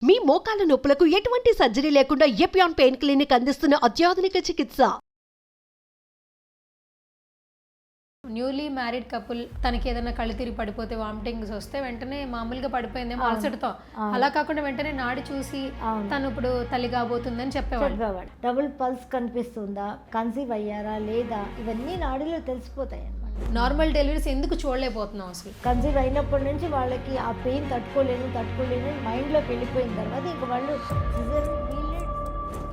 మీ మోకాల నొప్పులకు ఎటువంటి సర్జరీ లేకుండా ఎపియాన్ పెయిన్ క్లినిక్ అందిస్తున్న అత్యాధునిక చికిత్స. న్యూలీ మ్యారీడ్ కపుల్ తనకి ఏదైనా కళ్ళు తిరిగి పడిపోతే వామిటింగ్స్ వస్తే వెంటనే మామూలుగా పడిపోయిందేమో అలసటతో, అలా కాకుండా వెంటనే నాడి చూసి తను ఇప్పుడు తల్లి కాబోతుందని చెప్పేవాడు. డబుల్ పల్స్ కనిపిస్తుందా, కన్సీవ్ అయ్యారా లేదా, ఇవన్నీ నాడిలో తెలిసిపోతాయి అన్నమాట. నార్మల్ డెలివరీస్ ఎందుకు చూడలేకపోతున్నాం అసలు? కన్సీవ్ అయినప్పటి నుంచి వాళ్ళకి ఆ పెయిన్ తట్టుకోలేను మైండ్లోకి వెళ్ళిపోయిన తర్వాత ఇంక వాళ్ళు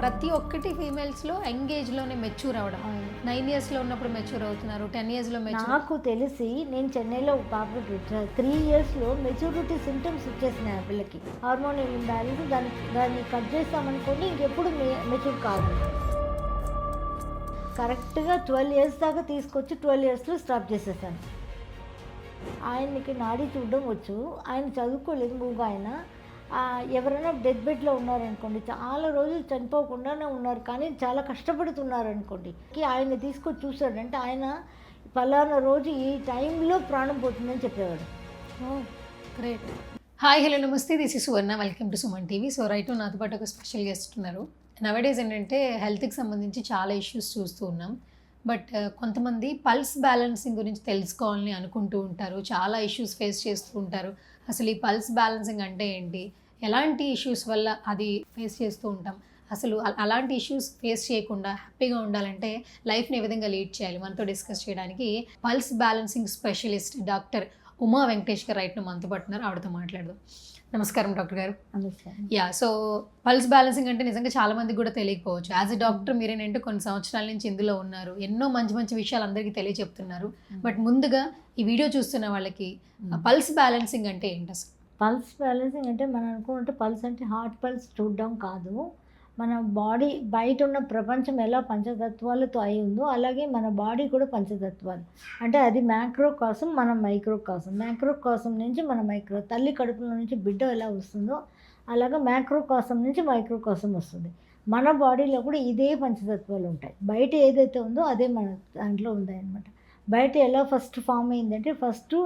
ప్రతి ఒక్కటి ఫీమేల్స్లో యంగేజ్లోనే మెచ్యూర్ అవ్వడం. 9 yearsలో ఉన్నప్పుడు మెచ్యూర్ అవుతున్నారు, 10 yearsలో మెచ్యూర్. నాకు తెలిసి నేను చెన్నైలో ఒక పాపకి 3 yearsలో మెచ్యూరిటీ సింటమ్స్ వచ్చేసినాయి ఆ పిల్లకి. హార్మోనల్ ఇంబ్యాలెన్స్, దాన్ని కట్ చేస్తామనుకోండి ఇంకెప్పుడు మెచ్యూర్ కాదు. కరెక్ట్గా 12 years దాకా తీసుకొచ్చి 12 yearsలో స్టాప్ చేసేసాను. ఆయనకి నాడి చూడడం వచ్చు, ఆయన చదువుకోలేదు, మూగా ఆయన. ఎవరైనా డెత్ బెడ్లో ఉన్నారనుకోండి, చాలా రోజులు చనిపోకుండానే ఉన్నారు కానీ చాలా కష్టపడుతున్నారు అనుకోండి, ఆయన తీసుకొచ్చి చూసాడంటే ఆయన పలానా రోజు ఈ టైంలో ప్రాణం పోతుందని చెప్పేవాడు. గ్రేట్. హాయ్, హలో, నమస్తే, this is Suvarna, welcome to Suman TV. So right, నాతో పాటు ఒక స్పెషల్ గెస్ట్ ఉన్నారు. నవడేస్ ఏంటంటే హెల్త్కి సంబంధించి చాలా ఇష్యూస్ చూస్తూ ఉన్నాం. బట్ కొంతమంది పల్స్ బ్యాలెన్సింగ్ గురించి తెలుసుకోవాలని అనుకుంటూ ఉంటారు, చాలా ఇష్యూస్ ఫేస్ చేస్తూ ఉంటారు. అసలు ఈ పల్స్ బ్యాలెన్సింగ్ అంటే ఏంటి, ఎలాంటి ఇష్యూస్ వల్ల అది ఫేస్ చేస్తూ ఉంటాం, అసలు అలాంటి ఇష్యూస్ ఫేస్ చేయకుండా హ్యాపీగా ఉండాలంటే లైఫ్ని ఏ విధంగా లీడ్ చేయాలి, మనతో డిస్కస్ చేయడానికి pulse balancing specialist doctor Uma Venkatesh గారు రైట్ను మనతో పట్టున్నారు. ఆవిడతో మాట్లాడదాం. నమస్కారం డాక్టర్ గారు. యా, సో పల్స్ బ్యాలెన్సింగ్ అంటే నిజంగా చాలా మందికి కూడా తెలియకపోవచ్చు. యాజ్ ఎ డాక్టర్ మీరేంటంటే కొన్ని సంవత్సరాల నుంచి ఇందులో ఉన్నారు, ఎన్నో మంచి మంచి విషయాలు అందరికీ తెలియచెప్తున్నారు. బట్ ముందుగా ఈ వీడియో చూస్తున్న వాళ్ళకి పల్స్ బ్యాలెన్సింగ్ అంటే ఏంటి అసలు? పల్స్ బ్యాలెన్సింగ్ అంటే మనం అనుకుంటే పల్స్ అంటే హార్ట్ పల్స్ చూడడం కాదు, మన బాడీ బయట ఉన్న ప్రపంచం ఎలా పంచతత్వాలతో అయి ఉందో అలాగే మన బాడీ కూడా పంచతత్వాలు. అంటే అది మ్యాక్రో కోసం, మనం మైక్రో కోసం. మ్యాక్రో కోసం నుంచి మన మైక్రో, తల్లి కడుపులో నుంచి బిడ్డ ఎలా వస్తుందో అలాగే మ్యాక్రో కోసం నుంచి మైక్రో కోసం వస్తుంది. మన బాడీలో కూడా ఇదే పంచతత్వాలు ఉంటాయి. బయట ఏదైతే ఉందో అదే మన దాంట్లో ఉందన్నమాట. బయట ఎలా ఫస్ట్ ఫామ్ అయిందంటే ఫస్ట్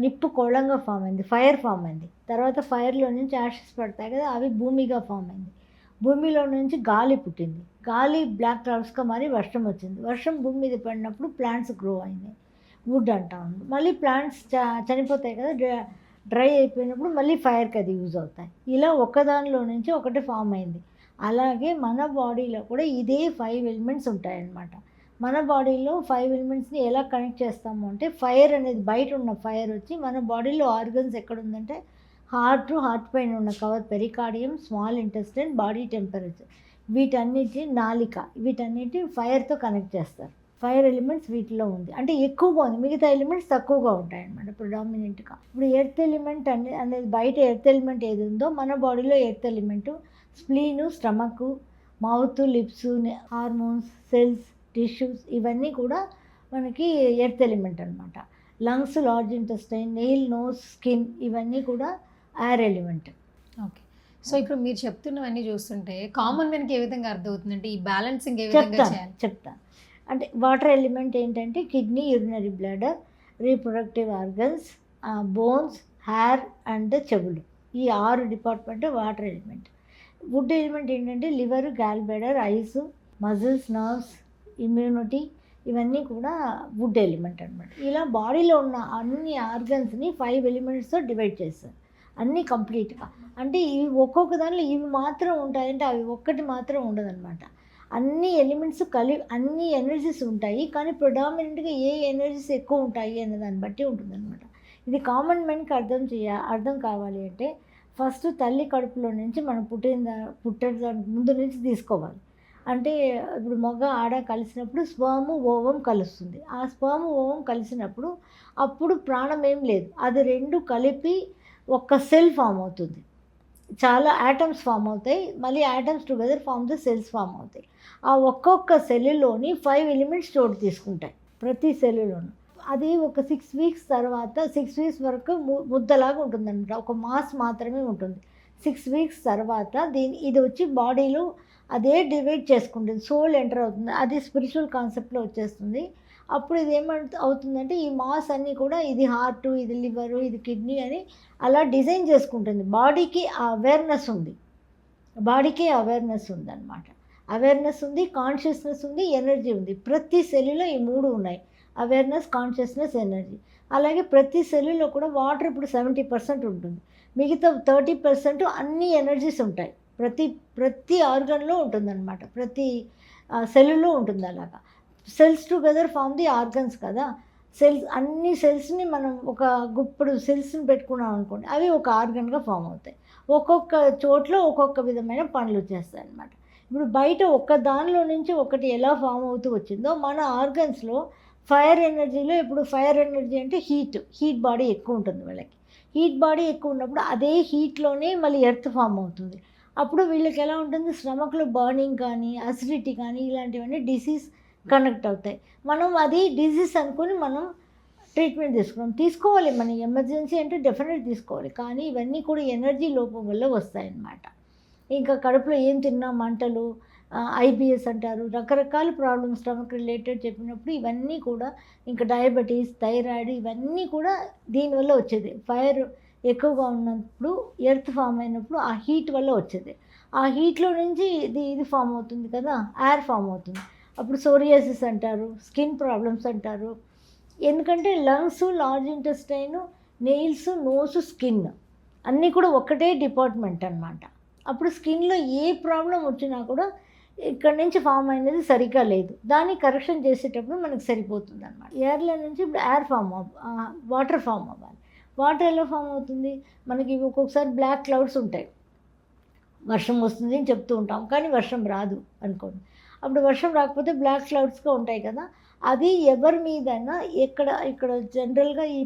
నిప్పు కోళంగా ఫామ్ అయింది, ఫైర్ ఫామ్ అయింది. తర్వాత ఫైర్లో నుంచి యాషెస్ పడతాయి కదా, అవి భూమిగా ఫామ్ అయింది. భూమిలో నుంచి గాలి పుట్టింది, గాలి బ్లాక్ క్లౌడ్స్గా మారి వర్షం వచ్చింది. వర్షం భూమి మీద పడినప్పుడు ప్లాంట్స్ గ్రో అయినాయి, వుడ్ అంటా ఉంది. మళ్ళీ ప్లాంట్స్ చనిపోతాయి కదా, డ్రై అయిపోయినప్పుడు మళ్ళీ ఫైర్కి అది యూజ్ అవుతాయి. ఇలా ఒకదానిలో నుంచి ఒకటి ఫామ్ అయింది. అలాగే మన బాడీలో కూడా ఇదే 5 elements ఉంటాయన్నమాట. మన బాడీలో 5 elementsని ఎలా కనెక్ట్ చేస్తాము అంటే, ఫైర్ అనేది బయట ఉన్న ఫైర్ వచ్చి మన బాడీలో ఆర్గన్స్ ఎక్కడ ఉందంటే హార్ట్ పైన ఉన్న cover, pericardium, small intestine, body temperature, వీటన్నిటి నాలిక, వీటన్నిటి ఫైర్తో కనెక్ట్ చేస్తారు. 5 elements వీటిలో ఉంది. అంటే ఎక్కువగా ఉంది, మిగతా ఎలిమెంట్స్ తక్కువగా ఉంటాయి అన్నమాట ప్రిడామినెంట్గా. ఇప్పుడు ఎర్త్ ఎలిమెంట్ అనేది బయట ఎర్త్ ఎలిమెంట్ ఏది ఉందో మన బాడీలో earth element spleen, stomach, mouth, lips, hormones, cells, tissues, ఇవన్నీ కూడా మనకి ఎర్త్ ఎలిమెంట్ అనమాట. Lungs, large intestine, nail, nose, skin, ఇవన్నీ కూడా ఎయిర్ ఎలిమెంట్. ఓకే, సో ఇప్పుడు మీరు చెప్తున్నవన్నీ చూస్తుంటే కామన్ మనకి ఏ విధంగా అర్థమవుతుందంటే ఈ బ్యాలెన్సింగ్ ఏ విధంగా చేయాలి? చెప్తాను. అంటే వాటర్ ఎలిమెంట్ ఏంటంటే kidney, urinary bladder, reproductive organs, bones, hair and చెవులు, ఈ 6 department water element. Wood element ఏంటంటే liver, gall bladder, eyes, muscles, nerves, immunity, ఇవన్నీ కూడా వుడ్ ఎలిమెంట్ అనమాట. ఇలా బాడీలో ఉన్న అన్ని ఆర్గన్స్ని 5 elements డివైడ్ చేస్తారు, అన్నీ కంప్లీట్గా. అంటే ఇవి ఒక్కొక్క దానిలో ఇవి మాత్రం ఉంటాయంటే అవి ఒక్కటి మాత్రం ఉండదన్నమాట. అన్ని ఎలిమెంట్స్ అన్ని ఎనర్జీస్ ఉంటాయి, కానీ ప్రొడామినెంట్గా ఏ ఎనర్జీస్ ఎక్కువ ఉంటాయి అనే దాన్ని బట్టి ఉంటుందన్నమాట. ఇది కామన్ మ్యాన్కి అర్థం కావాలి అంటే ఫస్ట్ తల్లి కడుపులో నుంచి మనం పుట్టడానికి ముందు నుంచి తీసుకోవాలి. అంటే ఇప్పుడు మగ ఆడ కలిసినప్పుడు స్పర్మ్, ఓవం కలుస్తుంది. ఆ స్పర్మ్, ఓవం కలిసినప్పుడు అప్పుడు ప్రాణం ఏం లేదు, అది రెండు కలిపి ఒక్క సెల్ ఫామ్ అవుతుంది. చాలా యాటమ్స్ ఫామ్ అవుతాయి, మళ్ళీ atoms together form the cells form అవుతాయి. ఆ ఒక్కొక్క సెల్లులోని 5 elements చోటు తీసుకుంటాయి ప్రతి సెల్లులోనూ. అది ఒక 6 weeks తర్వాత 6 weeks వరకు ముద్దలాగా ఉంటుందన్నమాట, ఒక మాస్ మాత్రమే ఉంటుంది. 6 weeks తర్వాత ఇది వచ్చి బాడీలో అదే డివైడ్ చేసుకుంటుంది, సోల్ ఎంటర్ అవుతుంది, అది స్పిరిచువల్ కాన్సెప్ట్లో వచ్చేస్తుంది. అప్పుడు ఇది అవుతుందంటే ఈ మాస్ అన్నీ కూడా ఇది హార్ట్, ఇది లివరు, ఇది కిడ్నీ అని అలా డిజైన్ చేసుకుంటుంది. బాడీకి ఆ అవేర్నెస్ ఉంది, బాడీకి అవేర్నెస్ ఉందన్నమాట. అవేర్నెస్ ఉంది, కాన్షియస్నెస్ ఉంది, ఎనర్జీ ఉంది. ప్రతి సెల్లులో ఈ 3 ఉన్నాయి, అవేర్నెస్, కాన్షియస్నెస్, ఎనర్జీ. అలాగే ప్రతి సెల్లులో కూడా వాటర్ ఇప్పుడు 70% ఉంటుంది, మిగతా 30% అన్ని ఎనర్జీస్ ఉంటాయి. ప్రతి ఆర్గన్లో ఉంటుందన్నమాట, ప్రతి సెల్లులో ఉంటుంది. అలాగా cells together form the organs కదా. అన్ని సెల్స్ని మనం ఒక గుప్పుడు సెల్స్ని పెట్టుకున్నాం అనుకోండి, అవి ఒక ఆర్గన్గా ఫామ్ అవుతాయి. ఒక్కొక్క చోట్ల ఒక్కొక్క విధమైన పనులు చేస్తాయి అన్నమాట. ఇప్పుడు బయట ఒక్క దానిలో నుంచి ఒకటి ఎలా ఫామ్ అవుతూ వచ్చిందో మన ఆర్గన్స్లో ఫైర్ ఎనర్జీలో, ఇప్పుడు ఫైర్ ఎనర్జీ అంటే హీట్ బాడీ ఎక్కువ ఉంటుంది వాళ్ళకి. హీట్ బాడీ ఎక్కువ ఉన్నప్పుడు అదే హీట్లోనే మళ్ళీ ఎర్త్ ఫామ్ అవుతుంది. అప్పుడు వీళ్ళకి ఎలా ఉంటుంది, స్టమక్లో బర్నింగ్ కానీ, అసిడిటీ కానీ, ఇలాంటివన్నీ డిసీజ్ కనెక్ట్ అవుతాయి. మనం అది డిసీజ్ అనుకుని మనం ట్రీట్మెంట్ తీసుకోవాలి. మన ఎమర్జెన్సీ అంటే డెఫినెట్ తీసుకోవాలి. కానీ ఇవన్నీ కూడా ఎనర్జీ లోపం వల్ల వస్తాయన్నమాట. ఇంకా కడుపులో ఏం తిన్నా మంటలు, ఐబిఎస్ అంటారు, రకరకాల ప్రాబ్లమ్స్ స్టమక్ రిలేటెడ్ చెప్పినప్పుడు ఇవన్నీ కూడా, ఇంకా డయాబెటీస్, థైరాయిడ్, ఇవన్నీ కూడా దీనివల్ల వచ్చేది. ఫైర్ ఎక్కువగా ఉన్నప్పుడు, ఎర్త్ ఫామ్ అయినప్పుడు ఆ హీట్ వల్ల వచ్చేది. ఆ హీట్లో నుంచి ఇది ఫామ్ అవుతుంది కదా, ఎయిర్ ఫామ్ అవుతుంది. అప్పుడు సోరియాసిస్ అంటారు, స్కిన్ ప్రాబ్లమ్స్ అంటారు. ఎందుకంటే lungs, large intestine, nails, nose, skin అన్నీ కూడా ఒకటే డిపార్ట్మెంట్ అన్నమాట. అప్పుడు స్కిన్లో ఏ ప్రాబ్లం వచ్చినా కూడా ఇక్కడ నుంచి ఫామ్ అయినది సరిగ్గా లేదు, దాన్ని కరెక్షన్ చేసేటప్పుడు మనకు సరిపోతుంది అన్నమాట. ఎయిర్లో నుంచి ఇప్పుడు ఎయిర్ వాటర్ ఫామ్ అవ్వాలి. వాటర్ ఎలా ఫామ్ అవుతుంది, మనకి ఒక్కొక్కసారి బ్లాక్ క్లౌడ్స్ ఉంటాయి, వర్షం వస్తుంది అని చెప్తూ ఉంటాం, కానీ వర్షం రాదు అనుకోండి. అప్పుడు వర్షం రాకపోతే బ్లాక్ క్లౌడ్స్గా ఉంటాయి కదా. అది ఎవరి మీదైనా ఇక్కడ జనరల్గా ఈ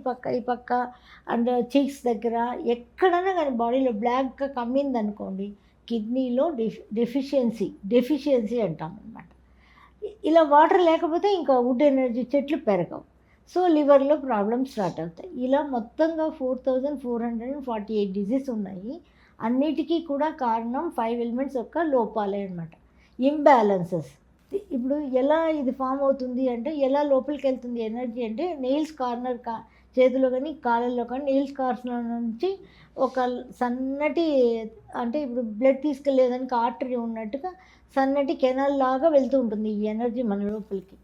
పక్క అండ్ చీక్స్ దగ్గర ఎక్కడైనా కానీ బాడీలో బ్లాక్గా కమ్మింది అనుకోండి, కిడ్నీలో డెఫిషియన్సీ అంటాం అన్నమాట. ఇలా వాటర్ లేకపోతే ఇంకా వుడ్ ఎనర్జీ చెట్లు పెరగవు, సో లివర్లో ప్రాబ్లమ్స్ స్టార్ట్ అవుతాయి. ఇలా మొత్తంగా 4448 డిసీజ్ ఉన్నాయి. అన్నిటికీ కూడా కారణం 5 ఎలిమెంట్స్ యొక్క లోపాలే అన్నమాట, ఇంబ్యాలెన్సెస్. ఇప్పుడు ఎలా ఇది ఫామ్ అవుతుంది అంటే, ఎలా లోపలికి వెళ్తుంది ఎనర్జీ అంటే, నెయిల్స్ కార్నర్ చేతిలో కానీ కాళ్ళల్లో కానీ నెయిల్స్ కార్నర్ నుంచి ఒక సన్నటి, అంటే ఇప్పుడు బ్లడ్ తీసుకెళ్ళేదానికి ఆర్టరీ ఉన్నట్టుగా సన్నటి కెనాల్ లాగా వెళ్తూ ఉంటుంది ఈ ఎనర్జీ మన లోపలికి.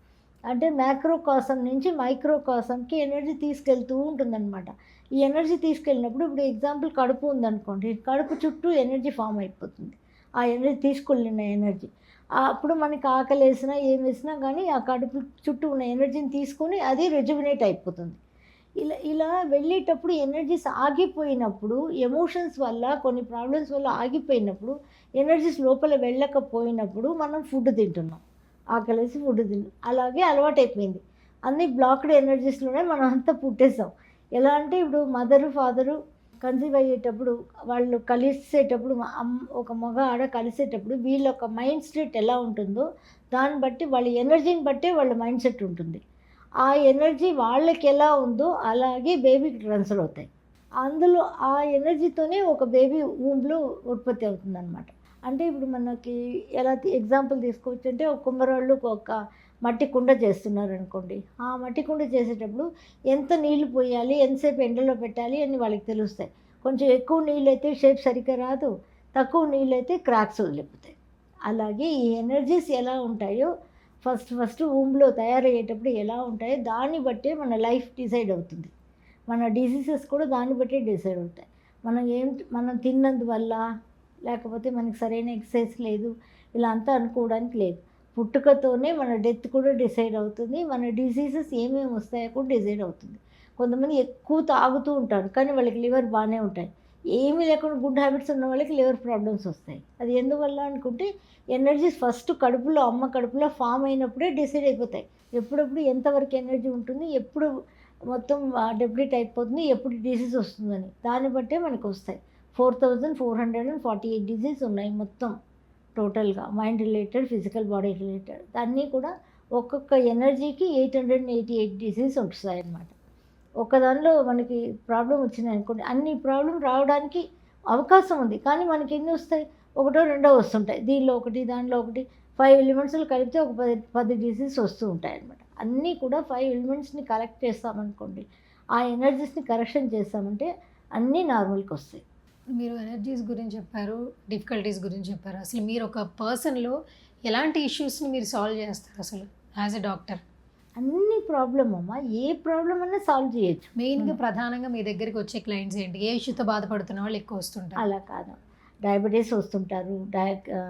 అంటే మ్యాక్రోకాసం నుంచి మైక్రోకాసంకి ఎనర్జీ తీసుకెళ్తూ ఉంటుందన్నమాట. ఈ ఎనర్జీ తీసుకెళ్ళినప్పుడు, ఇప్పుడు ఎగ్జాంపుల్ కడుపు ఉందనుకోండి, కడుపు చుట్టూ ఎనర్జీ ఫామ్ అయిపోతుంది, ఆ ఎనర్జీ తీసుకెళ్ళిన ఎనర్జీ. అప్పుడు మనకి ఆకలి వేసినా ఏం వేసినా కానీ ఆ కడుపు చుట్టూ ఉన్న ఎనర్జీని తీసుకొని అది రెజ్యువినేట్ అయిపోతుంది. ఇలా వెళ్ళేటప్పుడు ఎనర్జీస్ ఆగిపోయినప్పుడు, ఎమోషన్స్ వల్ల, కొన్ని ప్రాబ్లమ్స్ వల్ల ఆగిపోయినప్పుడు, ఎనర్జీస్ లోపల వెళ్ళకపోయినప్పుడు మనం ఫుడ్ తింటున్నాం, ఆకలేసి ఫుడ్ తింటాం. అలాగే అలవాటైపోయింది, అన్ని బ్లాక్డ్ ఎనర్జీస్లోనే మనం అంతా పుట్టేసాం. ఎలా అంటే ఇప్పుడు మదరు, ఫాదరు కన్సీవ్ అయ్యేటప్పుడు, వాళ్ళు కలిసేటప్పుడు, ఒక మగ ఆడ కలిసేటప్పుడు వీళ్ళ ఒక మైండ్ సెట్ ఎలా ఉంటుందో దాన్ని బట్టి, వాళ్ళ ఎనర్జీని బట్టే వాళ్ళ మైండ్ సెట్ ఉంటుంది. ఆ ఎనర్జీ వాళ్ళకి ఎలా ఉందో అలాగే బేబీకి ట్రాన్స్ఫర్ అవుతాయి. అందులో ఆ ఎనర్జీతోనే ఒక బేబీ ఊంలో ఉత్పత్తి అవుతుందన్నమాట. అంటే ఇప్పుడు మనకి ఎలా ఎగ్జాంపుల్ తీసుకోవచ్చు అంటే, ఒక కుమ్మరోళ్ళు ఒక మట్టి కుండ చేస్తున్నారు అనుకోండి, ఆ మట్టి కుండ చేసేటప్పుడు ఎంత నీళ్లు పోయాలి, ఎంతసేపు ఎండలో పెట్టాలి అని వాళ్ళకి తెలుస్తాయి. కొంచెం ఎక్కువ నీళ్ళు అయితే షేప్ సరిగ్గా రాదు, తక్కువ నీళ్ళు అయితే క్రాక్స్ వదిలిపోతాయి. అలాగే ఈ ఎనర్జీస్ ఎలా ఉంటాయో, ఫస్ట్ ఊంలో తయారయ్యేటప్పుడు ఎలా ఉంటాయో దాన్ని బట్టే మన లైఫ్ డిసైడ్ అవుతుంది. మన డిసీజెస్ కూడా దాన్ని బట్టే డిసైడ్ అవుతాయి. మనం తిన్నందువల్ల, లేకపోతే మనకి సరైన ఎక్సర్సైజ్ లేదు, ఇలా అంతా అనుకోవడానికి లేదు. పుట్టుకతోనే మన డెత్ కూడా డిసైడ్ అవుతుంది, మన డిసీజెస్ ఏమేమి వస్తాయో కూడా డిసైడ్ అవుతుంది. కొంతమంది ఎక్కువ తాగుతూ ఉంటారు కానీ వాళ్ళకి లివర్ బాగానే ఉంటాయి, ఏమీ లేకుండా గుడ్ హ్యాబిట్స్ ఉన్న వాళ్ళకి లివర్ ప్రాబ్లమ్స్ వస్తాయి. అది ఎందువల్ల అనుకుంటే, ఎనర్జీస్ ఫస్ట్ కడుపులో, అమ్మ కడుపులో ఫామ్ అయినప్పుడే డిసైడ్ అయిపోతాయి. ఎప్పుడప్పుడు ఎంతవరకు ఎనర్జీ ఉంటుంది, ఎప్పుడు మొత్తం డెప్లీట్ అయిపోతుంది, ఎప్పుడు డిసీజ్ వస్తుందని దాన్ని బట్టే మనకు వస్తాయి. 4448 డిసీజ్ ఉన్నాయి మొత్తం టోటల్గా, mind related, physical body related. అన్నీ కూడా ఒక్కొక్క ఎనర్జీకి 888 డిసీజ్ వస్తాయి అన్నమాట. దానిలో మనకి ప్రాబ్లం వచ్చినాయి అనుకోండి, అన్ని ప్రాబ్లం రావడానికి అవకాశం ఉంది, కానీ మనకి ఎన్ని వస్తాయి, ఒకటో రెండో వస్తుంటాయి. దీనిలో ఒకటి, దానిలో ఒకటి, 5 ఎలిమెంట్స్లో కలిపితే ఒక 10 డిసీజ్ వస్తూ ఉంటాయి అన్నమాట. అన్నీ కూడా 5 ఎలిమెంట్స్ని కలెక్ట్ చేస్తామనుకోండి, ఆ ఎనర్జీస్ని కరెక్షన్ చేస్తామంటే అన్నీ నార్మల్కి వస్తాయి. మీరు ఎనర్జీస్ గురించి చెప్పారు, డిఫికల్టీస్ గురించి చెప్పారు. అసలు మీరు ఒక పర్సన్లో ఎలాంటి ఇష్యూస్ని మీరు సాల్వ్ చేస్తారు అసలు యాజ్ ఎ డాక్టర్? అన్ని ప్రాబ్లమ్ అమ్మా, ఏ ప్రాబ్లం అన్నా సాల్వ్ చేయొచ్చు. మెయిన్గా ప్రధానంగా మీ దగ్గరికి వచ్చే క్లయింట్స్ ఏంటి? ఏ ఇష్యూతో బాధపడుతున్న వాళ్ళు ఎక్కువ వస్తుంటారు? అలా కాదు, డయాబెటీస్ వస్తుంటారు,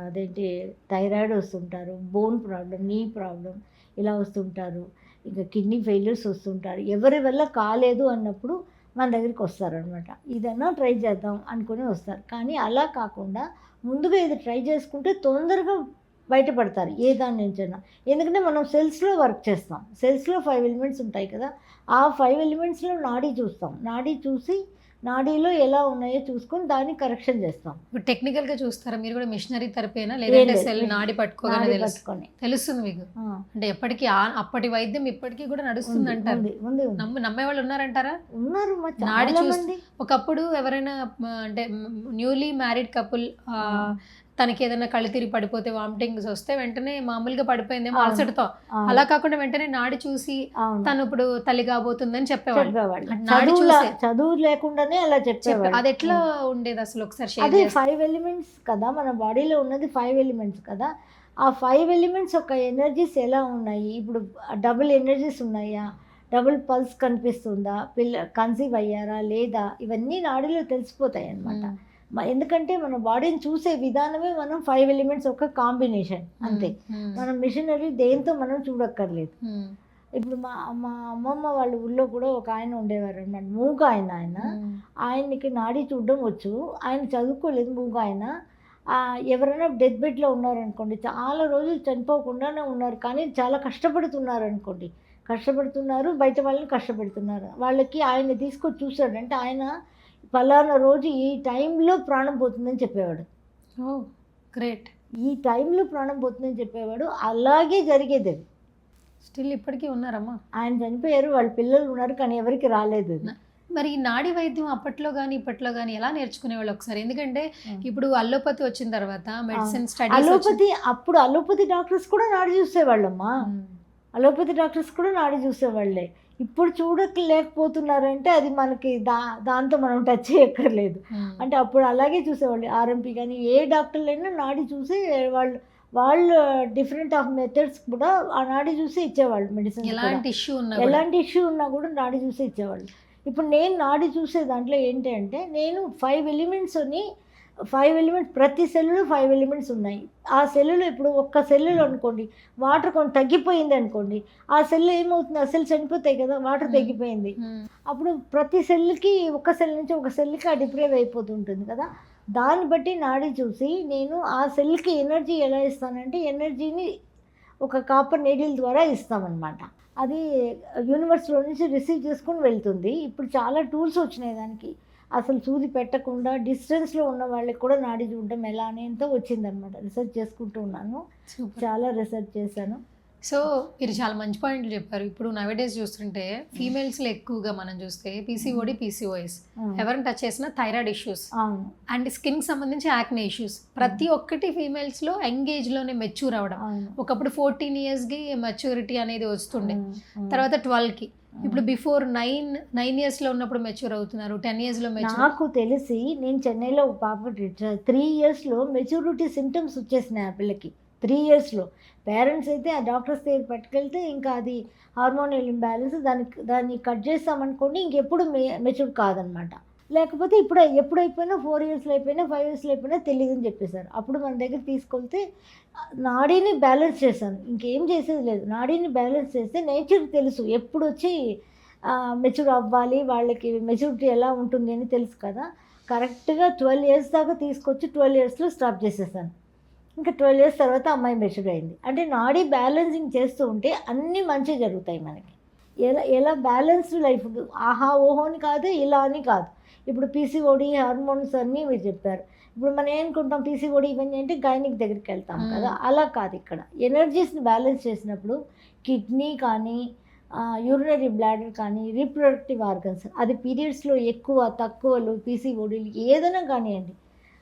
అదేంటి థైరాయిడ్ వస్తుంటారు, బోన్ ప్రాబ్లం, నీ ప్రాబ్లం ఇలా వస్తుంటారు, ఇంకా కిడ్నీ ఫెయిల్యూర్స్ వస్తుంటారు. ఎవరి వల్ల కాలేదు అన్నప్పుడు మన దగ్గరికి వస్తారనమాట. ఇదన్నా ట్రై చేద్దాం అనుకుని వస్తారు. కానీ అలా కాకుండా ముందుగా ఇది ట్రై చేసుకుంటే తొందరగా బయటపడతారు ఏ దాని నుంచైనా. ఎందుకంటే మనం సెల్స్లో వర్క్ చేస్తాం. సెల్స్లో 5 ఎలిమెంట్స్ ఉంటాయి కదా, ఆ 5 ఎలిమెంట్స్లో నాడీ చూస్తాం. నాడీ చూసి నాడీలో ఎలా ఉన్నాయో చూసుకొని దాన్ని కరెక్షన్ చేస్తాం. ఇప్పుడు టెక్నికల్గా చూస్తారా మీరు కూడా? మిషనరీ థెరపీనా లేదంటే సెల్ నాడి పట్టుకోగానే పట్టుకొని తెలుస్తుంది మీకు? అంటే ఎప్పటికీ అప్పటి వైద్యం ఇప్పటికీ కూడా నడుస్తుంది అంటారు. నమ్మే వాళ్ళు ఉన్నారంటారా? ఉన్నారు నాడి చూసి. ఒకప్పుడు ఎవరైనా అంటే న్యూలీ మ్యారీడ్ కపుల్ తనకి ఏదైనా కళ్ళు తిరిగి పడిపోతే వామిటింగ్స్ వస్తే వెంటనే మామూలుగా పడిపోయిందేమో అలసటతో, అలా కాకుండా వెంటనే నాడి చూసి తను ఇప్పుడు తల్లి కాబోతుందని చెప్పేవాళ్ళు. చదువు లేకుండానే అలా చెప్పేవాళ్ళు. అది ఎట్లా ఉండేది అసలు? ఒకసారి అదే 5 ఎలిమెంట్స్ కదా, మన బాడీలో ఉన్నది 5 ఎలిమెంట్స్ కదా. ఆ 5 ఎలిమెంట్స్ ఒక ఎనర్జీస్ ఎలా ఉన్నాయి, ఇప్పుడు డబుల్ ఎనర్జీస్ ఉన్నాయా, డబుల్ పల్స్ కనిపిస్తుందా, కన్సీవ్ అయ్యారా లేదా, ఇవన్నీ నాడీలో తెలిసిపోతాయి అన్నమాట. ఎందుకంటే మన బాడీని చూసే విధానమే మనం 5 ఎలిమెంట్స్ ఒక కాంబినేషన్ అంతే. మనం మిషనరీ దేంతో మనం చూడక్కర్లేదు. ఇప్పుడు మా అమ్మమ్మ వాళ్ళ ఊళ్ళో కూడా ఒక ఆయన ఉండేవారు అన్నమాట, మూగ ఆయనకి నాడీ చూడడం వచ్చు. ఆయన చదువుకోలేదు, మూగ ఆయన. ఎవరైనా డెత్ బెడ్లో ఉన్నారనుకోండి, చాలా రోజులు చనిపోకుండానే ఉన్నారు, కానీ చాలా కష్టపడుతున్నారు అనుకోండి, బయట వాళ్ళని కష్టపెడుతున్నారు. వాళ్ళకి ఆయన తీసుకొచ్చి చూశాడంటే ఆయన పలానా రోజు ఈ టైంలో ప్రాణం పోతుందని చెప్పేవాడు. గ్రేట్. ఈ టైంలో ప్రాణం పోతుందని చెప్పేవాడు. అలాగే జరిగేది. అది స్టిల్ ఇప్పటికీ ఉన్నారమ్మా. ఆయన చనిపోయారు, వాళ్ళ పిల్లలు ఉన్నారు, కానీ ఎవరికి రాలేదు. మరి ఈ నాడీ వైద్యం అప్పట్లో కానీ ఇప్పట్లో కానీ ఎలా నేర్చుకునేవాళ్ళు ఒకసారి? ఎందుకంటే ఇప్పుడు అల్లోపతి వచ్చిన తర్వాత మెడిసిన్ స్టడీ, అలోపతి డాక్టర్స్ కూడా నాడి చూసేవాళ్ళమ్మా. అలోపతి డాక్టర్స్ కూడా నాడి చూసేవాళ్ళే. ఇప్పుడు చూడలేకపోతున్నారంటే అది మనకి దాంతో మనం టచ్ చేయక్కర్లేదు. అంటే అప్పుడు అలాగే చూసేవాళ్ళు. ఆర్ఎంపీ కానీ ఏ డాక్టర్లైనా నాడి చూసి వాళ్ళు డిఫరెంట్ ఆఫ్ మెథడ్స్ కూడా ఆ నాడి చూసి ఇచ్చేవాళ్ళు మెడిసిన్. ఎలాంటి ఇష్యూ ఉన్నా కూడా నాడి చూసి ఇచ్చేవాళ్ళు. ఇప్పుడు నేను నాడి చూసే దాంట్లో ఏంటి అంటే, నేను 5 ఎలిమెంట్స్ ప్రతి సెల్లులో 5 ఎలిమెంట్స్ ఉన్నాయి. ఆ సెల్లులో ఇప్పుడు ఒక్క సెల్లులో అనుకోండి వాటర్ కొంచెం తగ్గిపోయింది అనుకోండి, ఆ సెల్ ఏమవుతుంది, ఆ సెల్ చనిపోతాయి కదా, వాటర్ తగ్గిపోయింది. అప్పుడు ప్రతి సెల్కి ఒక సెల్ నుంచి ఒక సెల్కి ఆ డిప్రైవ్ అయిపోతుంటుంది కదా. దాన్ని బట్టి నాడి చూసి నేను ఆ సెల్కి ఎనర్జీ ఎలా ఇస్తానంటే, ఎనర్జీని ఒక కాపర్ నీడిల్ ద్వారా ఇస్తామన్నమాట. అది యూనివర్స్లో నుంచి రిసీవ్ చేసుకుని వెళ్తుంది. ఇప్పుడు చాలా టూల్స్ వచ్చినాయి దానికి. అసలు సూది పెట్టకుండా డిస్టెన్స్లో ఉన్న వాళ్ళకి కూడా నాడి చూడడం ఎలా అనేంత వచ్చిందనమాట. రీసెర్చ్ చేసుకుంటూ ఉన్నాను, చాలా రీసెర్చ్ చేశాను. సో మీరు చాలా మంచి పాయింట్లు చెప్పారు. ఇప్పుడు నవేడేస్ చూస్తుంటే ఫీమేల్స్లో ఎక్కువగా మనం చూస్తే పీసీఓడి, పీసీఓఎస్, ఎవరిని టచ్ చేసినా థైరాయిడ్ ఇష్యూస్ అండ్ స్కిన్కి సంబంధించి యాక్నే ఇష్యూస్, ప్రతి ఒక్కటి ఫీమేల్స్లో యంగ్ ఏజ్లోనే మెచ్యూర్ అవ్వడం. ఒకప్పుడు 14 yearsకి మెచ్యూరిటీ అనేది వస్తుండే, తర్వాత 12కి, ఇప్పుడు బిఫోర్ 9 yearsలో ఉన్నప్పుడు మెచ్యూర్ అవుతున్నారు, 10 yearsలో మెచ్యూర్. నాకు తెలిసి నేను చెన్నైలో ఒక పాప 3 yearsలో మెచ్యూరిటీ సిమ్టమ్స్ వచ్చేసినాయి ఆ పిల్లకి. 3 yearsలో పేరెంట్స్ అయితే ఆ డాక్టర్స్ దగ్గర పట్టుకెళ్తే ఇంకా అది హార్మోనల్ ఇంబ్యాలెన్స్, దాన్ని కట్ చేస్తామనుకోండి ఇంకెప్పుడు మెచ్యూర్ కాదనమాట. లేకపోతే ఎప్పుడైపోయినా 4 yearsలో అయిపోయినా 5 yearsలో అయిపోయినా తెలియదని చెప్పేశారు. అప్పుడు మన దగ్గర తీసుకెళ్తే నాడీని బ్యాలెన్స్ చేశాను, ఇంకేం చేసేది లేదు. నాడీని బ్యాలెన్స్ చేస్తే నేచర్ తెలుసు ఎప్పుడు వచ్చి మెచ్యూర్ అవ్వాలి, వాళ్ళకి మెచ్యూరిటీ ఎలా ఉంటుంది అని తెలుసు కదా. కరెక్ట్గా 12 years దాకా తీసుకొచ్చి 12 yearsలో స్టాప్ చేసేసాను. ఇంకా 12 years తర్వాత అమ్మాయి మెచ్యూర్ అయింది. అంటే నాడీ బ్యాలెన్సింగ్ చేస్తూ ఉంటే అన్నీ మంచి జరుగుతాయి మనకి. ఎలా బ్యాలెన్స్డ్ లైఫ్, ఆహా ఓహో అని కాదు, ఇలా అని కాదు. ఇప్పుడు పీసీఓడి, హార్మోన్స్ అన్నీ మీరు చెప్పారు. ఇప్పుడు మనం ఏమనుకుంటాం పీసీఓడి ఇవన్నీ అంటే గైనిక్ దగ్గరికి వెళ్తాం కదా, అలా కాదు. ఇక్కడ ఎనర్జీస్ని బ్యాలెన్స్ చేసినప్పుడు కిడ్నీ కానీ, యూరినరీ బ్లాడర్ కానీ, రీప్రొడక్టివ్ ఆర్గన్స్, అది పీరియడ్స్లో ఎక్కువ తక్కువలు, పీసీఓడీలు ఏదైనా కానివ్వండి,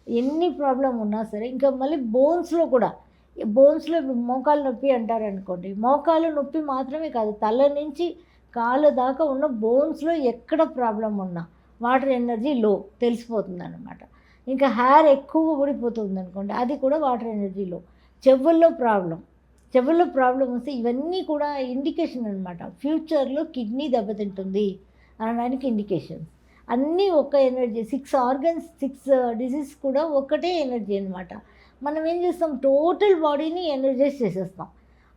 ఎన్ని ప్రాబ్లం ఉన్నా సరే, ఇంకా మళ్ళీ బోన్స్లో కూడా బోన్స్లో మోకాలు నొప్పి అంటారు అనుకోండి, మోకాలు నొప్పి మాత్రమే కాదు, తల నుంచి కాళ్ళ దాకా ఉన్న బోన్స్లో ఎక్కడ ప్రాబ్లం ఉన్నా వాటర్ ఎనర్జీ లో తెలిసిపోతుంది అనమాట. ఇంకా హెయిర్ ఎక్కువ ఊడిపోతుంది అనుకోండి, అది కూడా వాటర్ ఎనర్జీ లో. చెవుల్లో ప్రాబ్లం వస్తే ఇవన్నీ కూడా ఇండికేషన్ అనమాట. ఫ్యూచర్లో కిడ్నీ దెబ్బతింటుంది అనడానికి ఇండికేషన్స్. అన్నీ ఒక ఎనర్జీ, 6 ఆర్గన్స్, 6 డిసీజ్ కూడా ఒకటే ఎనర్జీ అనమాట. మనం ఏం చేస్తాం, టోటల్ బాడీని ఎనర్జైజ్ చేసేస్తాం.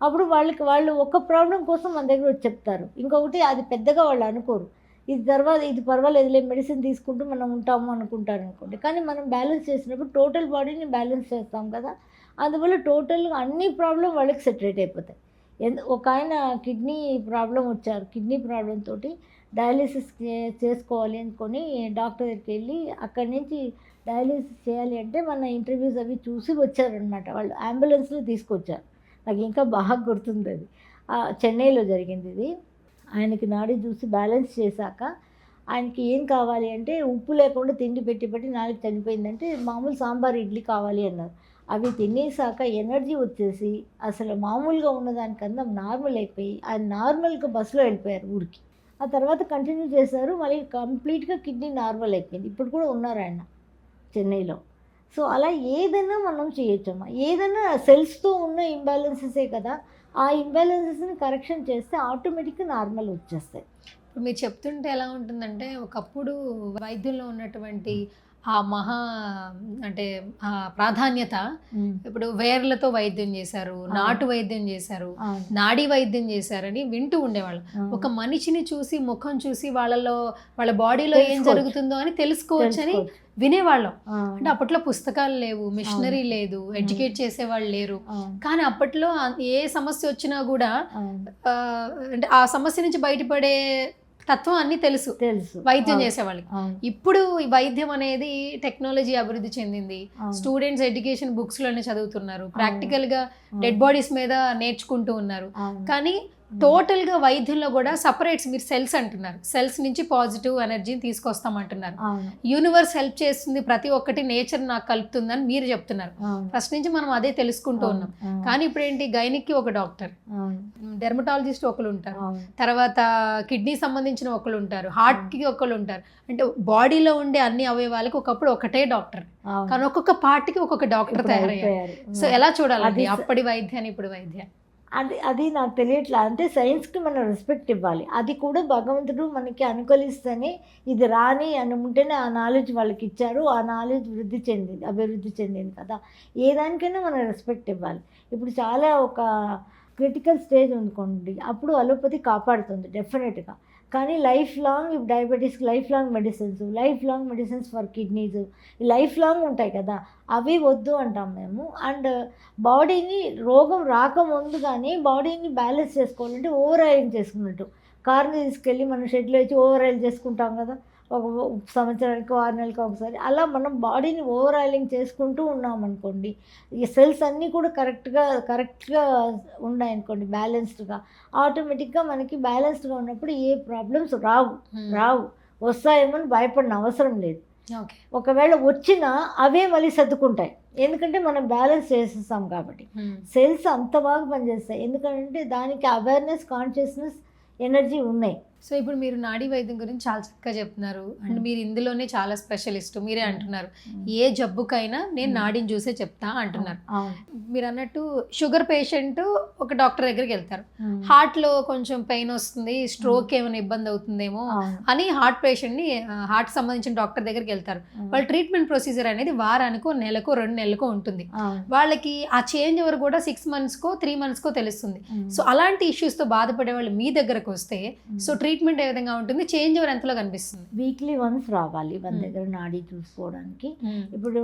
అప్పుడు వాళ్ళు ఒక ప్రాబ్లం కోసం మన దగ్గర వచ్చి చెప్తారు, ఇంకొకటి అది పెద్దగా వాళ్ళు అనుకోరు, ఇది పర్వాలేదులే మెడిసిన్ తీసుకుంటూ మనం ఉంటాము అనుకుంటారు అనుకోండి. కానీ మనం బ్యాలెన్స్ చేసినప్పుడు టోటల్ బాడీని బ్యాలెన్స్ చేస్తాం కదా, అందువల్ల టోటల్గా అన్ని ప్రాబ్లం వాళ్ళకి సెటరేట్ అయిపోతాయి. ఒక ఆయన కిడ్నీ ప్రాబ్లం వచ్చారు, కిడ్నీ ప్రాబ్లంతో డయాలిసిస్ చేసుకోవాలి అనుకొని డాక్టర్ దగ్గరికి వెళ్ళి అక్కడి నుంచి డయాలిసిస్ చేయాలి అంటే మన ఇంటర్వ్యూస్ అవి చూసి వచ్చారనమాట. వాళ్ళు అంబులెన్స్లో తీసుకొచ్చారు. నాకు ఇంకా బాగా గుర్తుంది అది. చెన్నైలో జరిగింది ఇది. ఆయనకి నాడి చూసి బ్యాలెన్స్ చేశాక ఆయనకి ఏం కావాలి అంటే ఉప్పు లేకుండా తిండి పెట్టి నాలుగు చనిపోయిందంటే మామూలు సాంబార్ ఇడ్లీ కావాలి అన్నారు. అవి తినేసాక ఎనర్జీ వచ్చేసి అసలు మామూలుగా ఉన్నదానికన్నా నార్మల్ అయిపోయి ఆయన నార్మల్గా బస్సులో వెళ్ళిపోయారు ఊరికి. ఆ తర్వాత కంటిన్యూ చేశారు, మళ్ళీ కంప్లీట్గా కిడ్నీ నార్మల్ అయిపోయింది. ఇప్పుడు కూడా ఉన్నారు ఆయన చెన్నైలో. సో అలా ఏదైనా మనం చేయొచ్చమ్మా. ఏదైనా సెల్స్తో ఉన్న ఇంబ్యాలెన్సెసే కదా, ఆ ఇంబ్యాలెన్సెస్ని కరెక్షన్ చేస్తే ఆటోమేటిక్గా నార్మల్ వచ్చేస్తాయి. ఇప్పుడు మీరు చెప్తుంటే ఎలా ఉంటుందంటే, ఒకప్పుడు వైద్యంలో ఉన్నటువంటి ఆ అంటే ఆ ప్రాధాన్యత ఇప్పుడు వేర్లతో వైద్యం చేశారు, నాటు వైద్యం చేశారు, నాడీ వైద్యం చేశారని వింటూ ఉండేవాళ్ళు. ఒక మనిషిని చూసి, ముఖం చూసి వాళ్ళ బాడీలో ఏం జరుగుతుందో అని తెలుసుకోవచ్చని వినేవాళ్ళం. అంటే అప్పట్లో పుస్తకాలు లేవు, మిషనరీ లేదు, ఎడ్యుకేట్ చేసేవాళ్ళు లేరు. కానీ అప్పట్లో ఏ సమస్య వచ్చినా కూడా అంటే ఆ సమస్య నుంచి బయటపడే తత్వం అన్ని తెలుసు వైద్యం చేసేవాళ్ళకి. ఇప్పుడు ఈ వైద్యం అనేది టెక్నాలజీ అభివృద్ధి చెందింది. స్టూడెంట్స్ ఎడ్యుకేషన్ బుక్స్ లోనే చదువుతున్నారు, ప్రాక్టికల్ గా డెడ్ బాడీస్ మీద నేర్చుకుంటూ ఉన్నారు. కానీ టోటల్ గా వైద్యంలో కూడా సపరేట్స్, మీరు సెల్స్ అంటున్నారు, సెల్స్ నుంచి పాజిటివ్ ఎనర్జీని తీసుకొస్తామంటున్నారు. యూనివర్స్ హెల్ప్ చేస్తుంది, ప్రతి ఒక్కటి నేచర్ నాకు కలుపుతుందని మీరు చెప్తున్నారు. ఫస్ట్ నుంచి మనం అదే తెలుసుకుంటూ ఉన్నాం. కానీ ఇప్పుడు ఏంటి, గైనిక్ కి ఒక డాక్టర్, డెర్మటాలజిస్ట్ ఒకరు ఉంటారు, తర్వాత కిడ్నీ సంబంధించిన ఒకరు ఉంటారు, హార్ట్ కి ఒకరు ఉంటారు. అంటే బాడీలో ఉండే అన్ని అవయవాలకు ఒకప్పుడు ఒకటే డాక్టర్, కానీ ఒక్కొక్క పార్ట్ కి ఒక్కొక్క డాక్టర్ తయారయ్యారు. సో ఎలా చూడాలండి అప్పటి వైద్యాన్ని ఇప్పుడు వైద్యాన్ని? అది నాకు తెలియట్లా. అంటే సైన్స్కి మనం రెస్పెక్ట్ ఇవ్వాలి. అది కూడా భగవంతుడు మనకి అనుకూలిస్తేనే, ఇది రాని అని ఉంటేనే ఆ నాలెడ్జ్ వాళ్ళకి ఇచ్చారు, ఆ నాలెడ్జ్ అభివృద్ధి చెందింది కదా. ఏ దానికైనా మనం రెస్పెక్ట్ ఇవ్వాలి. ఇప్పుడు చాలా ఒక క్రిటికల్ స్టేజ్ అనుకోండి, అప్పుడు అలోపతి కాపాడుతుంది డెఫినెట్గా. కానీ లైఫ్ లాంగ్ డయాబెటీస్కి life long medicines for kidneys life long ఉంటాయి కదా, అవి వద్దు అంటాం మేము. అండ్ బాడీని రోగం రాకముందు కానీ బాడీని బ్యాలెన్స్ చేసుకోవాలంటే ఓవర్ ఆయిలింగ్ చేసుకున్నట్టు. కార్ని తీసుకెళ్ళి మనం షెడ్లో వచ్చి ఓవర్ ఆయిల్ చేసుకుంటాం కదా, ఒక సంవత్సరానికి 6 నెలలకు ఒకసారి. అలా మనం బాడీని ఓవర్ ఆయిలింగ్ చేసుకుంటూ ఉన్నామనుకోండి, ఈ సెల్స్ అన్నీ కూడా కరెక్ట్గా ఉన్నాయనుకోండి, బ్యాలెన్స్డ్గా, ఆటోమేటిక్గా మనకి బ్యాలెన్స్డ్గా ఉన్నప్పుడు ఏ ప్రాబ్లమ్స్ రావు. వస్తాయేమని భయపడిన అవసరం లేదు. ఒకవేళ వచ్చినా అవే మళ్ళీ సర్దుకుంటాయి, ఎందుకంటే మనం బ్యాలెన్స్ చేసేస్తాం కాబట్టి. సెల్స్ అంత బాగా పనిచేస్తాయి, ఎందుకంటే దానికి అవేర్నెస్, కాన్షియస్నెస్, ఎనర్జీ ఉన్నాయి. సో ఇప్పుడు మీరు నాడీ వైద్యం గురించి చాలా చక్కగా చెప్తున్నారు. అండ్ మీరు ఇందులోనే చాలా స్పెషలిస్ట్, మీరే అంటున్నారు ఏ జబ్బుకైనా నేను నాడీని చూసే చెప్తా అంటున్నారు. మీరు అన్నట్టు షుగర్ పేషెంట్ ఒక డాక్టర్ దగ్గరికి వెళ్తారు, హార్ట్లో కొంచెం పెయిన్ వస్తుంది, స్ట్రోక్ ఏమైనా ఇబ్బంది అవుతుందేమో అని హార్ట్ పేషెంట్ని, హార్ట్ సంబంధించిన డాక్టర్ దగ్గరికి వెళ్తారు. వాళ్ళ ట్రీట్మెంట్ ప్రొసీజర్ అనేది వారానికో, నెలకో, 2 నెలలకో ఉంటుంది. వాళ్ళకి ఆ చేంజ్ ఓవర్ కూడా 6 monthsకో 3 monthsకో తెలుస్తుంది. సో అలాంటి ఇష్యూస్తో బాధపడే వాళ్ళు మీ దగ్గరకు వస్తే, సో ట్రీట్మెంట్ ఏ విధంగా ఉంటుంది, చేంజ్ ఓవర్ ఎంతలో కనిపిస్తుంది? వీక్లీ వన్స్ రావాలి మన దగ్గర నాడీ చూసుకోవడానికి. ఇప్పుడు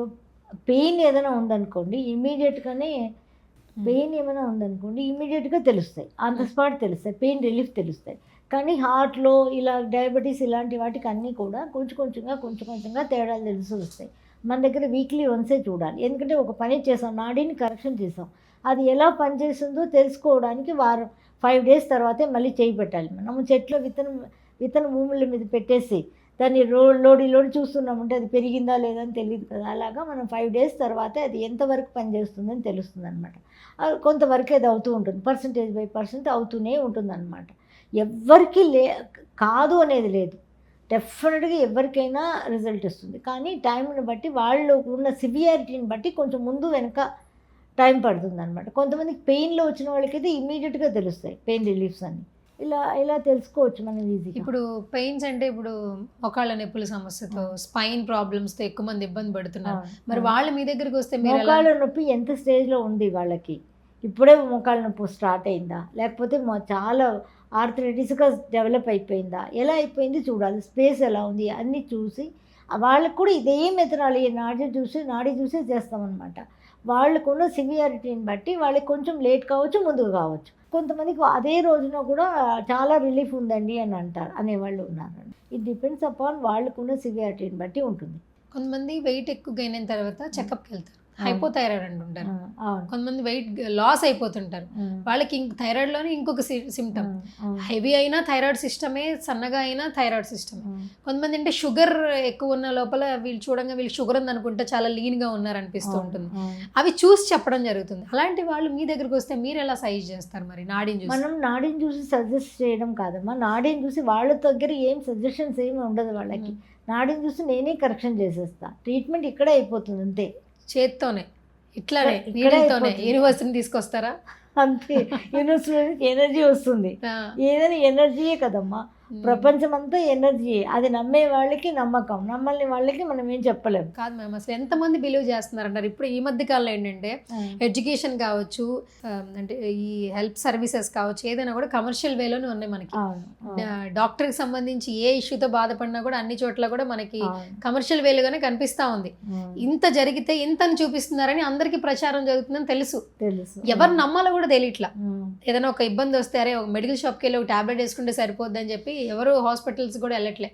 పెయిన్ ఏదైనా ఉందనుకోండి, ఇమీడియట్గానే తెలుస్తాయి, ఆన్ ద స్పాట్ తెలుస్తాయి, పెయిన్ రిలీఫ్ తెలుస్తాయి. కానీ హార్ట్లో ఇలా డయాబెటీస్ ఇలాంటి వాటికి అన్నీ కూడా కొంచెం కొంచెంగా తేడాలు తెలిసి వస్తాయి. మన దగ్గర వీక్లీ వన్సే చూడాలి, ఎందుకంటే ఒక పని చేసాం, నాడీని కరెక్షన్ చేసాం, అది ఎలా పనిచేస్తుందో తెలుసుకోవడానికి 5 days తర్వాతే మళ్ళీ చేయి పెట్టాలి. మనము చెట్లో విత్తన భూముల మీద పెట్టేసి దాన్ని లోడి చూస్తున్నామంటే అది పెరిగిందా లేదా అని తెలియదు కదా. అలాగా మనం 5 days తర్వాత అది ఎంతవరకు పనిచేస్తుందని తెలుస్తుంది అనమాట. కొంతవరకు అది అవుతూ ఉంటుంది, పర్సంటేజ్ బై పర్సెంట్ అవుతూనే ఉంటుంది అనమాట. ఎవ్వరికి కాదు అనేది లేదు, డెఫినెట్గా ఎవరికైనా రిజల్ట్ ఇస్తుంది. కానీ టైంని బట్టి వాళ్ళు ఉన్న సివియారిటీని బట్టి కొంచెం ముందు వెనక టైం పడుతుంది అనమాట. కొంతమందికి పెయిన్లో వచ్చిన వాళ్ళకైతే ఇమీడియట్గా తెలుస్తాయి పెయిన్ రిలీఫ్స్ అని. ఇలా తెలుసుకోవచ్చు మనం ఈజీగా. ఇప్పుడు పెయిన్స్ అంటే ఇప్పుడు మోకాళ్ళ నొప్పుల సమస్యతో, స్పైన్ ప్రాబ్లమ్స్తో ఎక్కువ మంది ఇబ్బంది పడుతున్నారు. మరి వాళ్ళు మీ దగ్గరికి వస్తే మీరు మోకాళ్ళ నొప్పి ఎంత స్టేజ్లో ఉంది వాళ్ళకి? ఇప్పుడే మోకాళ్ళ నొప్పి స్టార్ట్ అయిందా, లేకపోతే చాలా ఆర్థరైటిస్గా డెవలప్ అయిపోయిందా, ఎలా అయిపోయింది చూడాలి. స్పేస్ ఎలా ఉంది అన్నీ చూసి వాళ్ళకు కూడా ఇదే మెథడాలి నాడి చూసి చేస్తామన్నమాట. వాళ్ళకున్న సివియారిటీని బట్టి వాళ్ళకి కొంచెం లేట్ కావచ్చు, ముందుకు కావచ్చు. కొంతమందికి అదే రోజున కూడా చాలా రిలీఫ్ ఉందండి అని అనేవాళ్ళు ఉన్నారండి. ఇట్ డిపెండ్స్ అపాన్ వాళ్ళకున్న సివియారిటీని బట్టి ఉంటుంది. కొంతమంది వెయిట్ ఎక్కువ గెయిన్ అయిన తర్వాత చెకప్కి వెళ్తారు, హైపోథైరాయిడ్ అంటుంటారు. అవును. కొంతమంది వెయిట్ లాస్ అయిపోతుంటారు, వాళ్ళకి థైరాయిడ్లోనే ఇంకొక సిమ్టమ్. హెవీ అయినా థైరాయిడ్ సిస్టమే, సన్నగా అయినా థైరాయిడ్ సిస్టమే. కొంతమంది అంటే షుగర్ ఎక్కువ ఉన్న లోపల వీళ్ళు షుగర్ ఉంది అనుకుంటే చాలా లీన్గా ఉన్నారు అనిపిస్తూ ఉంటుంది. అవి చూసి చెప్పడం జరుగుతుంది. అలాంటి వాళ్ళు మీ దగ్గరికి వస్తే మీరు ఎలా సజెస్ట్ చేస్తారు? మరి నాడిని చూసి మనం నాడిని చూసి సజెస్ట్ చేయడం కాదమ్మా, నాడిని చూసి వాళ్ళ దగ్గర ఏం సజెషన్స్ ఏమి ఉండదు వాళ్ళకి. నాడిని చూసి నేనే కరెక్షన్ చేసేస్తా, ట్రీట్మెంట్ ఇక్కడే అయిపోతుంది అంతే. చేత్తోనే ఇట్లానే నీళ్ళతోనే యూనివర్సిటీని తీసుకొస్తారా? అంతే, యూనివర్సిటీకి ఎనర్జీ వస్తుంది. ఏదైనా ఎనర్జీయే కదమ్మా, ప్రపంచం అంతా ఎనర్జీయే. అది నమ్మే వాళ్ళకి నమ్మకం, నమ్మల్ని వాళ్ళకి మనం ఏం చెప్పలేము. కాదు మ్యామ్, అసలు ఎంతమంది బిలీవ్ చేస్తున్నారు అంటారు? ఇప్పుడు ఈ మధ్య కాలంలో ఏంటంటే ఎడ్యుకేషన్ కావచ్చు, అంటే ఈ హెల్ప్ సర్వీసెస్ కావచ్చు, ఏదైనా కూడా కమర్షియల్ వేలోనే ఉన్నాయి మనకి. డాక్టర్కి సంబంధించి ఏ ఇష్యూతో బాధపడినా కూడా అన్ని చోట్ల కూడా మనకి కమర్షియల్ వేలుగానే కనిపిస్తూ ఉంది. ఇంత జరిగితే ఇంతని చూపిస్తున్నారని అందరికీ ప్రచారం జరుగుతుందని తెలుసు. ఎవరు నమ్మాలో కూడా తెలియట్లా. ఏదైనా ఒక ఇబ్బంది వస్తే అరే ఒక మెడికల్ షాప్కి వెళ్ళి ఒక టాబ్లెట్ వేసుకుంటే సరిపోద్ది అని చెప్పి ఎవరు హాస్పిటల్స్ కూడా వెళ్ళట్లే.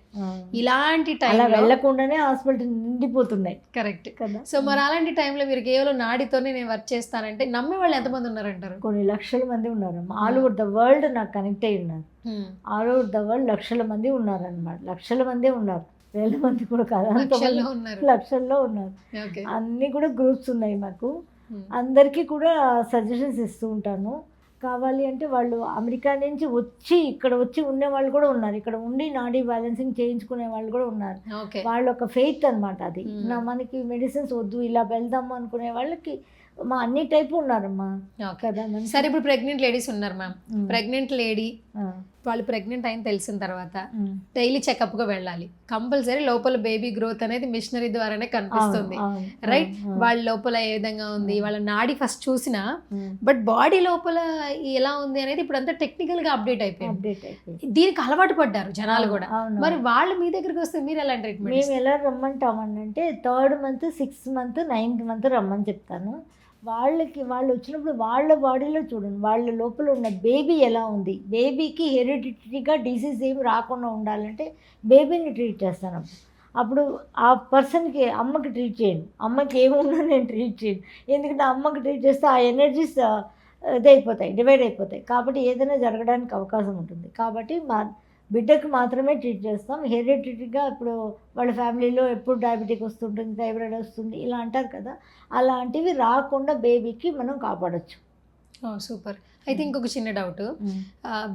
ఇలాంటి టైంలో వెళ్ళకుండానే హాస్పిటల్ నిండిపోతున్నాయి. కరెక్ట్ కదా. సో మరి అలాంటి టైంలో మీరు కేవలం నాడితోనే నేను వర్క్ చేస్తానంటే నమ్మే వాళ్ళు ఎంతమంది ఉన్నారంటారు? కొన్ని లక్షల మంది ఉన్నారు. ఆల్ ఓవర్ ద వరల్డ్ నాకు కనెక్ట్ అయి ఉన్నారు. ఆల్ ఓవర్ ద వరల్డ్ లక్షల మంది ఉన్నారు అనమాట. లక్షల మందే ఉన్నారు, వేల మంది కూడా కాదు, లక్షల్లో ఉన్నారు. అన్నీ కూడా గ్రూప్స్ ఉన్నాయి మాకు. అందరికీ కూడా సజెషన్స్ ఇస్తూ ఉంటాను. కావాలి అంటే వాళ్ళు అమెరికా నుంచి ఇక్కడ వచ్చి ఉండే వాళ్ళు కూడా ఉన్నారు. ఇక్కడ ఉండి నాడీ బ్యాలెన్సింగ్ చేయించుకునే వాళ్ళు కూడా ఉన్నారు. వాళ్ళు ఒక ఫెయిత్ అనమాట. అది మనకి మెడిసిన్స్ వద్దు ఇలా వెళ్దాము అనుకునే వాళ్ళకి మా అన్ని టైపు ఉన్నారమ్మా కదా. సరే, ఇప్పుడు ప్రెగ్నెంట్ లేడీస్ ఉన్నారు మ్యామ్. ప్రెగ్నెంట్ లేడీ వాళ్ళు ప్రెగ్నెంట్ అయిన తెలిసిన తర్వాత డైలీ చెకప్గా వెళ్ళాలి. కంపల్సరీ లోపల బేబీ గ్రోత్ అనేది మిషనరీ ద్వారానే కనిపిస్తుంది, రైట్? వాళ్ళ లోపల ఏ విధంగా ఉంది, వాళ్ళ నాడి ఫస్ట్ చూసినా, బట్ బాడీ లోపల ఎలా ఉంది అనేది ఇప్పుడు అంతా టెక్నికల్గా అప్డేట్ అయిపోయింది. దీనికి అలవాటు పడ్డారు జనాలు కూడా. మరి వాళ్ళు మీ దగ్గరికి వస్తే మీరు ఎలా ట్రీట్మెంట్? మేము ఎలా రమ్మంటామనంటే 3rd month, 6th month, 9th month రమ్మని చెప్తాను. వాళ్ళు వచ్చినప్పుడు వాళ్ళ బాడీలో చూడండి, వాళ్ళ లోపల ఉన్న బేబీ ఎలా ఉంది. బేబీకి హెరిడిటరీగా డిసీజ్ ఏమి రాకుండా ఉండాలంటే బేబీని ట్రీట్ చేస్తాను. అప్పుడు ఆ పర్సన్కి, అమ్మకి ట్రీట్ చేయను. అమ్మకి ఏమున్నా నేను ట్రీట్ చేయను. ఎందుకంటే అమ్మకి ట్రీట్ చేస్తే ఆ ఎనర్జీస్ డివైడ్ అయిపోతాయి. కాబట్టి ఏదైనా జరగడానికి అవకాశం ఉంటుంది. కాబట్టి బిడ్డకు మాత్రమే ట్రీట్ చేస్తాం. హెరిడిటరీగా ఇప్పుడు వాళ్ళ ఫ్యామిలీలో ఎప్పుడు డయాబెటిక్ వస్తుంటుంది, థైరాయిడ్ వస్తుంది ఇలా అంటారు కదా, అలాంటివి రాకుండా బేబీకి మనం కాపాడచ్చు. సూపర్. అయితే ఇంకొక చిన్న డౌట్,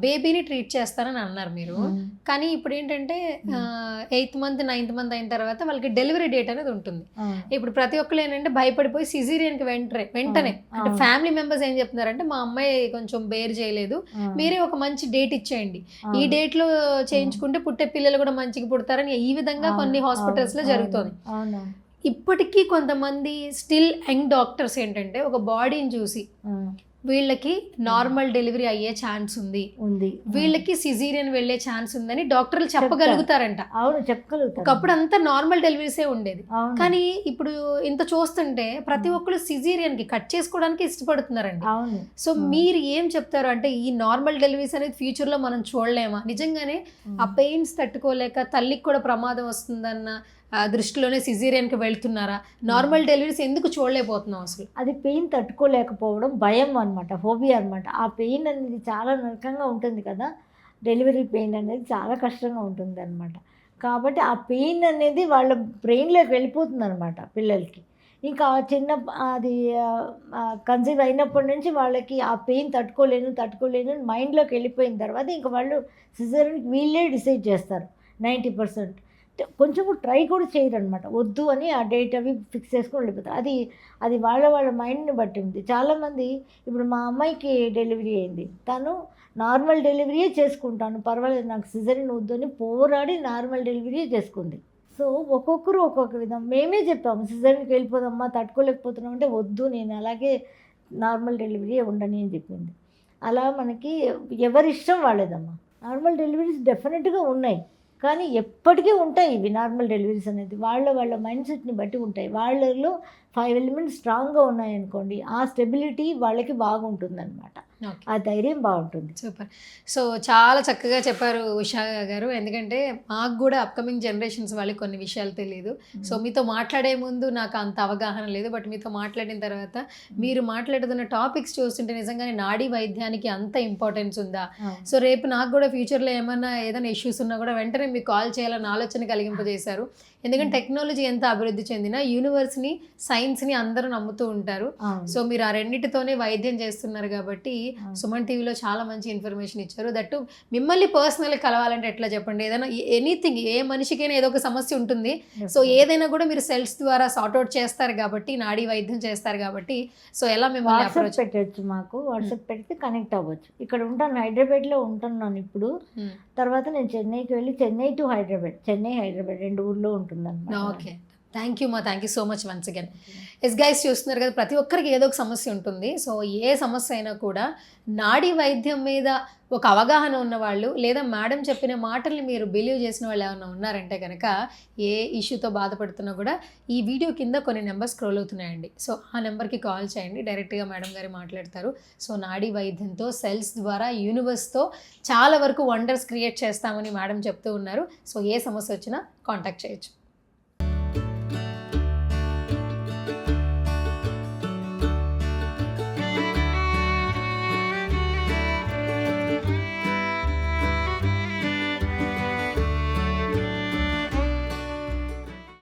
బేబీని ట్రీట్ చేస్తారని అన్నారు మీరు, కానీ ఇప్పుడు ఏంటంటే 8th month, 9th month అయిన తర్వాత వాళ్ళకి డెలివరీ డేట్ అనేది ఉంటుంది. ఇప్పుడు ప్రతి ఒక్కరు ఏంటంటే భయపడిపోయి సిజేరియన్కి వెంటనే అంటే ఫ్యామిలీ మెంబర్స్ ఏం చెప్తున్నారంటే మా అమ్మాయి కొంచెం బేర్ చేయలేదు, మీరే ఒక మంచి డేట్ ఇచ్చేయండి, ఈ డేట్లో చేయించుకుంటే పుట్టే పిల్లలు కూడా మంచిగా పుడతారని ఈ విధంగా కొన్ని హాస్పిటల్స్లో జరుగుతుంది. ఇప్పటికీ కొంతమంది స్టిల్ యంగ్ డాక్టర్స్ ఏంటంటే ఒక బాడీని చూసి వీళ్ళకి నార్మల్ డెలివరీ అయ్యే ఛాన్స్ ఉంది, వీళ్ళకి సిజేరియన్ వెళ్ళే ఛాన్స్ ఉందని డాక్టర్లు చెప్పగలుగుతారంట. అవును, చెప్పగలుగుతారు. ఒకప్పుడు అంతా నార్మల్ డెలివరీసే ఉండేది, కానీ ఇప్పుడు ఇంత చూస్తుంటే ప్రతి ఒక్కరు సిజేరియన్ కి కట్ చేసుకోవడానికి ఇష్టపడుతున్నారండి. సో మీరు ఏం చెప్తారు అంటే ఈ నార్మల్ డెలివరీస్ అనేది ఫ్యూచర్ లో మనం చూడలేమా? నిజంగానే ఆ పెయిన్స్ తట్టుకోలేక తల్లికి కూడా ప్రమాదం వస్తుందన్న దృష్టిలోనే సిజేరియన్కి వెళ్తున్నారా? నార్మల్ డెలివరీస్ ఎందుకు చూడలేకపోతున్నాం అసలు? అది పెయిన్ తట్టుకోలేకపోవడం, భయం అనమాట, ఫోబియా అనమాట. ఆ పెయిన్ అనేది చాలా నరకంగా ఉంటుంది కదా, డెలివరీ పెయిన్ అనేది చాలా కష్టంగా ఉంటుంది అనమాట. కాబట్టి ఆ పెయిన్ అనేది వాళ్ళ బ్రెయిన్లోకి వెళ్ళిపోతుంది అనమాట పిల్లలకి. ఇంకా చిన్న అది కన్సీవ్ అయినప్పటి నుంచి వాళ్ళకి ఆ పెయిన్ తట్టుకోలేను మైండ్లోకి వెళ్ళిపోయిన తర్వాత ఇంకా వాళ్ళు సిజేరియన్కి వీళ్ళే డిసైడ్ చేస్తారు 90%. కొంచెం ట్రై కూడా చేయరనమాట. వద్దు అని ఆ డేట్ అవి ఫిక్స్ చేసుకొని వెళ్ళిపోతారు. అది వాళ్ళ మైండ్ని బట్టి ఉంది. చాలామంది ఇప్పుడు మా అమ్మాయికి డెలివరీ అయింది. తను నార్మల్ డెలివరీయే చేసుకుంటాను, పర్వాలేదు నాకు సిజేరియన్ వద్దు అని పోరాడి నార్మల్ డెలివరీయే చేసుకుంది. సో ఒక్కొక్కరు ఒక్కొక్క విధం. మేమే చెప్పాము సిజేరియన్కి వెళ్ళిపోదమ్మా, తట్టుకోలేకపోతున్నాం అంటే వద్దు, నేను అలాగే నార్మల్ డెలివరీయే ఉండని అని చెప్పింది. అలా మనకి ఎవరిష్టం వాళ్ళదమ్మా. నార్మల్ డెలివరీస్ డెఫినెట్గా ఉన్నాయి, కానీ ఎప్పటికీ ఉంటాయి ఇవి నార్మల్ డెలివరీస్ అనేది. వాళ్ళ మైండ్ సెట్ని బట్టి ఉంటాయి. వాళ్ళలో 5 ఎలిమెంట్స్ స్ట్రాంగ్గా ఉన్నాయనుకోండి, ఆ స్టెబిలిటీ వాళ్ళకి బాగుంటుందన్నమాట. ఆ ధైర్యం బాగుంటుంది. సూపర్. సో చాలా చక్కగా చెప్పారు ఉషా గారు. ఎందుకంటే మాకు కూడా అప్కమింగ్ జనరేషన్స్ వాళ్ళకి కొన్ని విషయాలు తెలియదు. సో మీతో మాట్లాడే ముందు నాకు అంత అవగాహన లేదు, బట్ మీతో మాట్లాడిన తర్వాత మీరు మాట్లాడుతున్న టాపిక్స్ చూస్తుంటే నిజంగానే నాడీ వైద్యానికి అంత ఇంపార్టెన్స్ ఉందా? సో రేపు నాకు కూడా ఫ్యూచర్లో ఏదైనా ఇష్యూస్ ఉన్నా కూడా వెంటనే మీకు కాల్ చేయాలని ఆలోచన కలిగింపజేశారు. ఎందుకంటే టెక్నాలజీ ఎంత అభివృద్ధి చెందినా యూనివర్స్ని, సైన్స్ని అందరూ నమ్ముతూ ఉంటారు. సో మీరు ఆ రెండింటితోనే వైద్యం చేస్తున్నారు కాబట్టి సుమన్ టీవీలో చాలా మంచి ఇన్ఫర్మేషన్ ఇచ్చారు. దట్టు మిమ్మల్ని పర్సనల్గా కలవాలంటే ఎట్లా చెప్పండి? ఏదైనా ఎనీథింగ్, ఏ మనిషికైనా ఏదో ఒక సమస్య ఉంటుంది. సో ఏదైనా కూడా మీరు సెల్స్ ద్వారా సార్ట్అవుట్ చేస్తారు కాబట్టి, నాడీ వైద్యం చేస్తారు కాబట్టి, సో ఎలా మిమ్మల్ని అప్రోచ్ పెట్టచ్చు? మాకు వాట్సాప్ పెడితే కనెక్ట్ అవ్వచ్చు. ఇక్కడ ఉంటాను, హైదరాబాద్లో ఉంటున్నాను ఇప్పుడు. తర్వాత నేను చెన్నైకి వెళ్ళి, చెన్నై టు హైదరాబాద్, చెన్నై హైదరాబాద్ 2 ఊర్లో ఉంటుందన్నమాట. Okay, thank you so much once again. Yes guys, చూస్తున్నారు కదా, ప్రతి ఒక్కరికి ఏదో ఒక సమస్య ఉంటుంది. సో ఏ సమస్య అయినా కూడా నాడీ వైద్యం మీద ఒక అవగాహన ఉన్నవాళ్ళు, లేదా మేడం చెప్పిన మాటల్ని మీరు బిలీవ్ చేసిన వాళ్ళు ఏమైనా ఉన్నారంటే కనుక, ఏ ఇష్యూతో బాధపడుతున్నా కూడా ఈ వీడియో కింద కొన్ని నెంబర్స్ స్క్రోల్ అవుతున్నాయండి. సో ఆ నెంబర్కి కాల్ చేయండి, డైరెక్ట్గా మేడం గారు మాట్లాడతారు. సో నాడీ వైద్యంతో, సెల్స్ ద్వారా, యూనివర్స్తో చాలా వరకు వండర్స్ క్రియేట్ చేస్తామని మేడం చెప్తూ ఉన్నారు. సో ఏ సమస్య వచ్చినా కాంటాక్ట్ చేయొచ్చు.